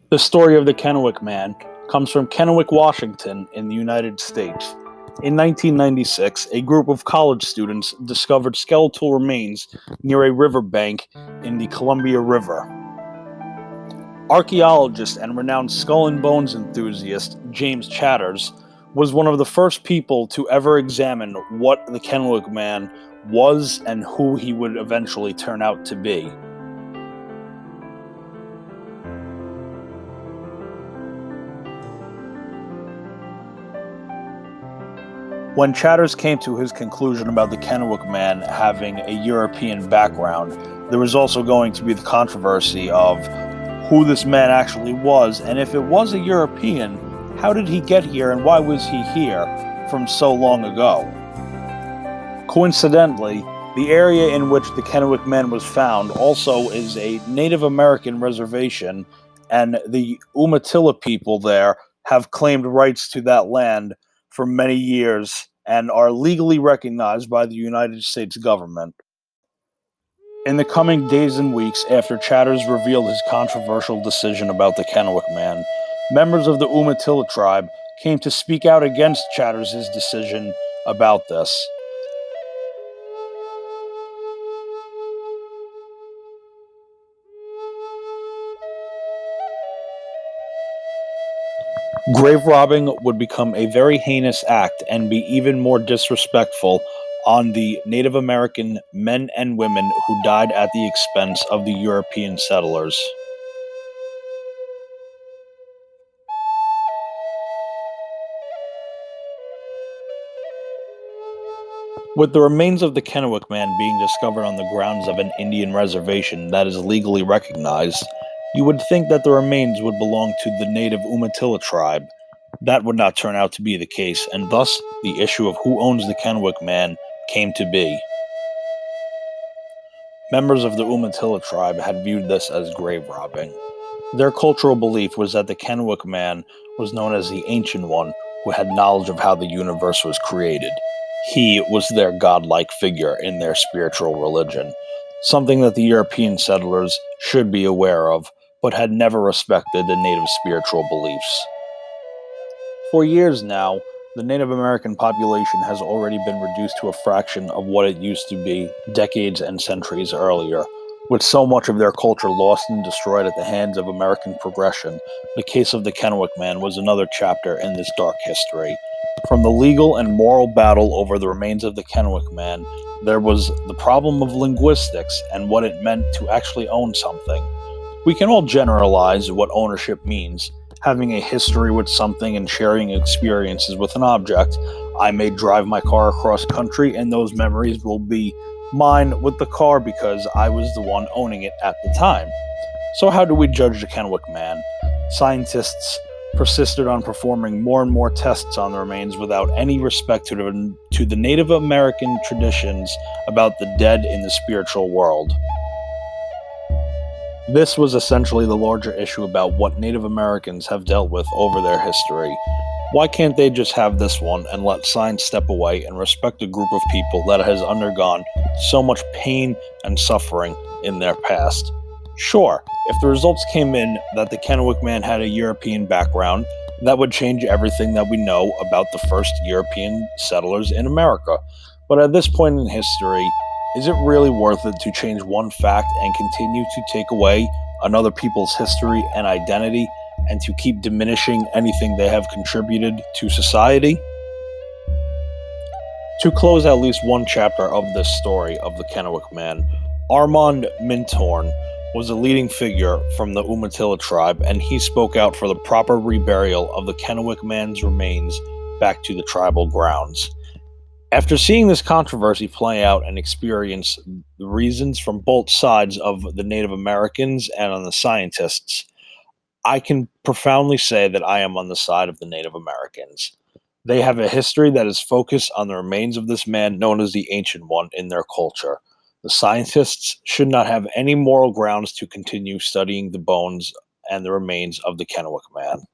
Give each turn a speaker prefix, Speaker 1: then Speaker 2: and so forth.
Speaker 1: The story of the Kennewick Man comes from Kennewick, Washington, in the United States. In 1996, a group of college students discovered skeletal remains near a riverbank in the Columbia River. Archaeologist and renowned skull and bones enthusiast James Chatters was one of the first people to ever examine what the Kennewick Man was and who he would eventually turn out to be. When Chatters came to his conclusion about the Kennewick Man having a European background, there was also going to be the controversy of who this man actually was, and if it was a European, how did he get here and why was he here from so long ago? Coincidentally, the area in which the Kennewick Man was found also is a Native American reservation, and the Umatilla people there have claimed rights to that land for many years and are legally recognized by the United States government. In the coming days and weeks after Chatters revealed his controversial decision about the Kennewick Man, members of the Umatilla tribe came to speak out against Chatters' decision about this. Grave robbing would become a very heinous act and be even more disrespectful on the Native American men and women who died at the expense of the European settlers. With the remains of the Kennewick Man being discovered on the grounds of an Indian reservation that is legally recognized, you would think that the remains would belong to the native Umatilla tribe. That would not turn out to be the case, and thus the issue of who owns the Kennewick Man came to be. Members of the Umatilla tribe had viewed this as grave robbing. Their cultural belief was that the Kennewick Man was known as the Ancient One, who had knowledge of how the universe was created. He was their godlike figure in their spiritual religion, something that the European settlers should be aware of, but had never respected the native spiritual beliefs. For years now, the Native American population has already been reduced to a fraction of what it used to be decades and centuries earlier. With so much of their culture lost and destroyed at the hands of American progression, the case of the Kennewick Man was another chapter in this dark history. From the legal and moral battle over the remains of the Kennewick Man, there was the problem of linguistics and what it meant to actually own something. We can all generalize what ownership means. Having a history with something and sharing experiences with an object. I may drive my car across country, and those memories will be mine with the car because I was the one owning it at the time. So, how do we judge the Kennewick Man? Scientists persisted on performing more and more tests on the remains without any respect to the Native American traditions about the dead in the spiritual world. This was essentially the larger issue about what Native Americans have dealt with over their history. Why can't they just have this one and let science step away and respect a group of people that has undergone so much pain and suffering in their past? Sure, if the results came in that the Kennewick Man had a European background, that would change everything that we know about the first European settlers in America. But at this point in history, is it really worth it to change one fact and continue to take away another people's history and identity and to keep diminishing anything they have contributed to society? To close at least one chapter of this story of the Kennewick Man, Armand Mintorn was a leading figure from the Umatilla tribe, and he spoke out for the proper reburial of the Kennewick Man's remains back to the tribal grounds. After seeing this controversy play out and experience the reasons from both sides of the Native Americans and on the scientists, I can profoundly say that I am on the side of the Native Americans. They have a history that is focused on the remains of this man known as the Ancient One in their culture. The scientists should not have any moral grounds to continue studying the bones and the remains of the Kennewick Man.